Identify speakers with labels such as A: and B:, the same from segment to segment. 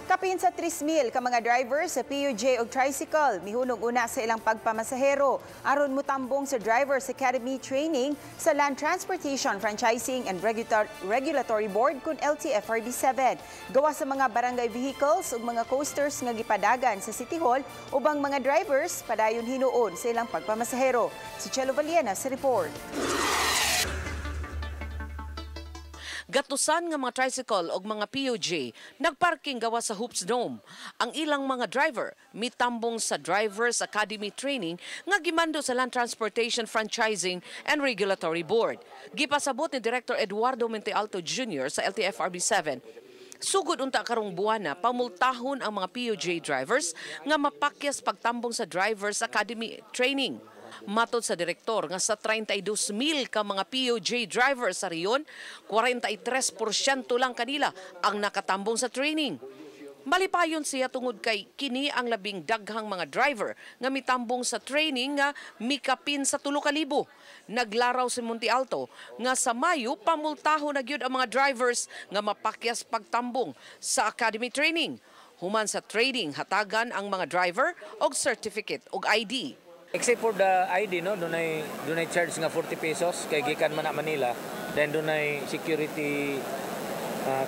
A: Kapin sa 3,000 ka mga driver sa PUJ o Tricycle, mihunong una sa ilang pagpamasahero. Aron mutambong sa Drivers Academy Training sa Land Transportation Franchising and Regulatory Board kun LTFRB 7. Gawa sa mga barangay vehicles ug mga coasters nga gipadagan sa City Hall, ubang mga drivers padayon hinuon sa ilang pagpamasahero. Si Chelo Valiena sa report.
B: Gatusan nga mga tricycle o mga PUJ nagparking gawa sa Hoops Dome. Ang ilang mga driver mitambong sa Drivers Academy Training nga gimando sa Land Transportation Franchising and Regulatory Board. Gipasabot ni Director Eduardo Mentealto Jr. sa LTFRB 7. Sugod unta karong buwana, pamultahon ang mga PUJ drivers nga mapakyas pagtambong sa Drivers Academy Training. Matod sa direktor nga sa 32,000 ka mga PUJ drivers sa riyon, 43% lang kanila ang nakatambong sa training. Malipayon siya tungod kay kini ang labing daghang mga driver nga mitambong sa training nga mikapin sa 3,000. Naglaraw si Monte Alto nga sa Mayo pamultahon na gyud ang mga drivers nga mapakyas pagtambong sa academy training. Human sa training hatagan ang mga driver og certificate og ID.
C: Except for the ID, no, dunay charge nga 40 pesos kay gikan man na Manila. Then dunay security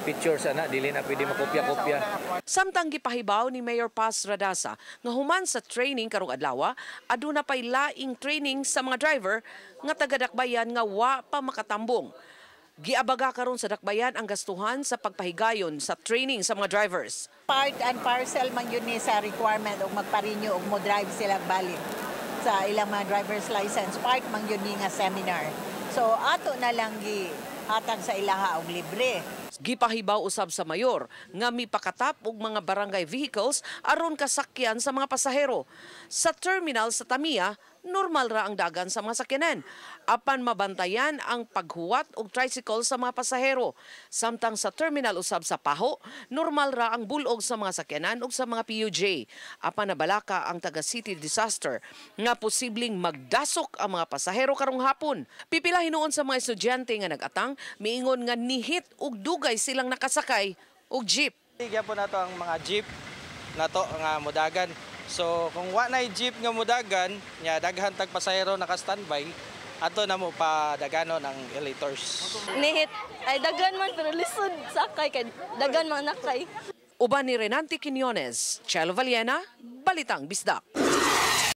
C: pictures ana dili na pwede makopya-kopya.
B: Samtang gipahibaw ni Mayor Paz Radasa nga human sa training karong adlaw, aduna pay laing training sa mga driver nga taga-dakbayan nga wa pa makatambong. Giabaga karon sa dakbayan ang gastuhan sa pagpahigayon sa training sa mga drivers.
D: Part and parcel man yun ni sa requirement og magpa-renew og mo drive sila balik sa ilang mga driver's license. Part man yun nga seminar. So ato na lang gihatag sa ilaha og libre.
B: Gipahibaw usab sa mayor nga mipakatap og mga barangay vehicles aron kasakyan sa mga pasahero. Sa terminal sa Tamia, normal ra ang dagan sa mga sakyanan. Apan mabantayan ang paghuwat og tricycle sa mga pasahero. Samtang sa terminal usab sa Paho, normal ra ang bulog sa mga sakyanan ug sa mga PUJ. Apan nabalaka ang taga-city disaster nga posibleng magdasok ang mga pasahero karong hapon. Pipila hinuon sa mga estudyante nga nag-atang, miingon nga nihit ug dugay silang nakasakay og jeep.
E: Gyapon nato ang mga jeep nato nga modagan. So kung wa nay jeep nga modagan, nya daghan tag pasahero naka-standby, ato na mo pa daganon ang elators.
F: Nihit ay dagan man pero lisod sakay kay dagan man nakay.
B: Uban ni Renante Quiñones, Chelo Valiena, Balitang Bisdak.